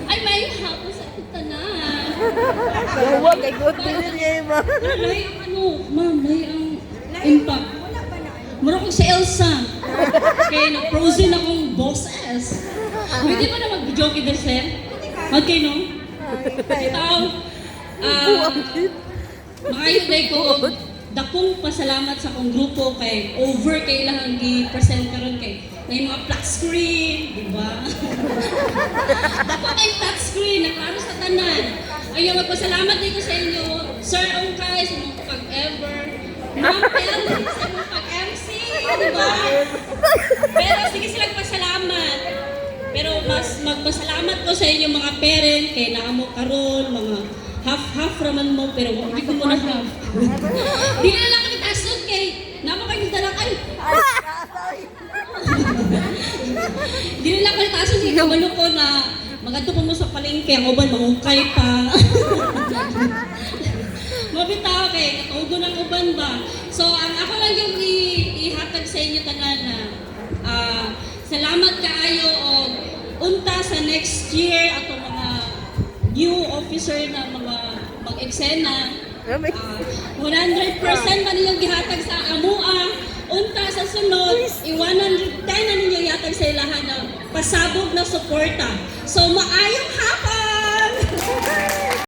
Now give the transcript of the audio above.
Ay, may hapon sa tanan. Gawa kay good din niya ma. May ang ano, ma'am, may ang impact. Mura ko si Elsa. Kaya na-frozen akong bosses. Pwede ba na mag-joke din, sir? Okay, no? Itaw, mga yun ko, dakong pasalamat sa akong grupo kay over kay lahang gi-present karon kay may mga flat screen, di ba? Dapat ay flat screen, naklaro sa tanan. Ayun, magpasalamat dito sa inyo, Sir Ongkay, sa mga pag-ever, Ma'am Pelly, sa mga pag-MC, di ba? Pero sige silang pasalamat. Pero mas magpasalamat ko sa inyo mga parent, kay naamo karon mga half-half raman mo, pero hindi ko muna half. Di na lang kami tasod kay naamo kayo dala kay. Di na lang kami tasod kay kabalo ko na magadto ko mo sa palengke, ang uban mangukay pa. Mabitaw kay katugo ng uban ba. So ang ako lang yung ihatag sa inyo tanan na salamat kaayo o unta sa next year ato mga new officer na mga mag-eksena. 100% pa ninyong gihatag sa amua. Unta sa sunod, 110 na ninyo ihatag sa ilahan na pasabog na suporta. So maayong